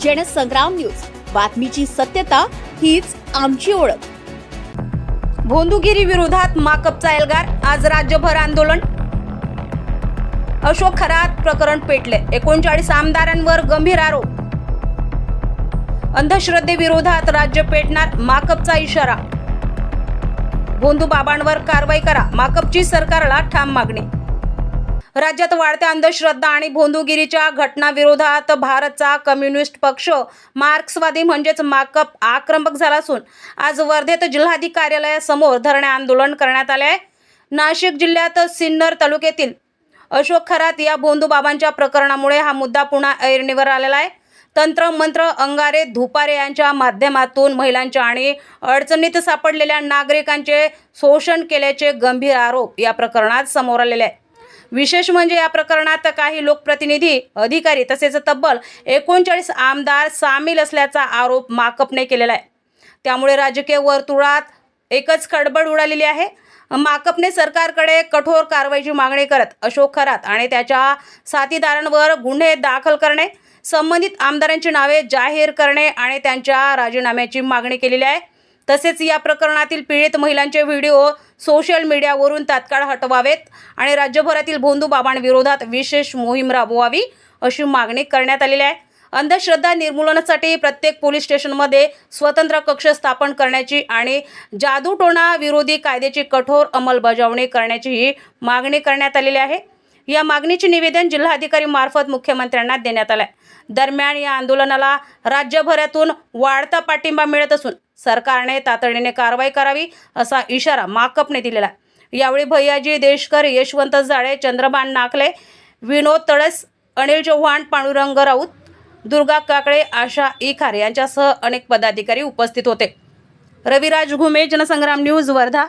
Jansangram news, बातमीची सत्यता हीच आमची ओळख। भोंदूगिरी विरोधात माकपचा एल्गार, आज राज्यभर आंदोलन। अशोक खरात प्रकरण पेटले, 39 आमदारांवर गंभीर आरोप। अंधश्रद्धेविरोधात राज्य पेटणार, माकपचा इशारा। भोंदू बाबांवर कारवाई करा, माकपची सरकारला ठाम मागणी। राज्यात वाढत्या अंधश्रद्धा आणि भोंदूगिरीच्या घटनाविरोधात भारतचा कम्युनिस्ट पक्ष मार्क्सवादी म्हणजेच माकप आक्रमक झाला असून आज वर्धेत जिल्हाधिकारी कार्यालयासमोर धरणे आंदोलन करण्यात आले आहे। नाशिक जिल्ह्यात सिन्नर तालुक्यातील अशोक खरात या भोंदू बाबांच्या प्रकरणामुळे हा मुद्दा पुन्हा ऐरणीवर आलेला आहे। तंत्र मंत्र अंगारे धुपारे यांच्या माध्यमातून महिलांच्या आणि अडचणीत सापडलेल्या नागरिकांचे शोषण केल्याचे गंभीर आरोप या प्रकरणात समोर आलेले आहेत। विशेष म्हणजे या प्रकरणात काही लोकप्रतिनिधी, अधिकारी तसेच तब्बल 39 आमदार सामील असल्याचा आरोप माकपने केलेला आहे। त्यामुळे राजकीय वर्तुळात एकच खळबळ उडालेली आहे। माकपने सरकारकडे कठोर कारवाईची मागणी करत अशोक खरात आणि त्याच्या साथीदारांवर गुन्हे दाखल करणे, संबंधित आमदारांची नावे जाहीर करणे आणि त्यांच्या राजीनाम्याची मागणी केलेली आहे। तसेच या प्रकरणातील पीडित महिलांचे व्हिडिओ सोशल मीडियावरून तात्काळ हटवावेत आणि राज्यभरातील भोंदू बाबांविरोधात विशेष मोहीम राबवावी अशी मागणी करण्यात आलेली आहे। अंधश्रद्धा निर्मूलनासाठी प्रत्येक पोलीस स्टेशनमध्ये स्वतंत्र कक्ष स्थापन करण्याची आणि जादूटोणा विरोधी कायद्याची कठोर अंमलबजावणी करण्याचीही मागणी करण्यात आलेली आहे। या मागणीचे निवेदन जिल्हाधिकारी मार्फत मुख्यमंत्र्यांना देण्यात आले। दरम्यान या आंदोलनाला राज्यभरातून वाढता पाठिंबा मिळत असून सरकारने तातडीने कारवाई करावी असा इशारा माकपने दिलेला आहे। यावेळी भैयाजी देशकर, यशवंत जाळे, चंद्रभान नाकले, विनोद तळस, अनिल चव्हाण, पांडुरंग राऊत, दुर्गा काकळे, आशा इखार यांच्यासह अनेक पदाधिकारी उपस्थित होते। रविराज घुमे, जनसंग्राम न्यूज, वर्धा।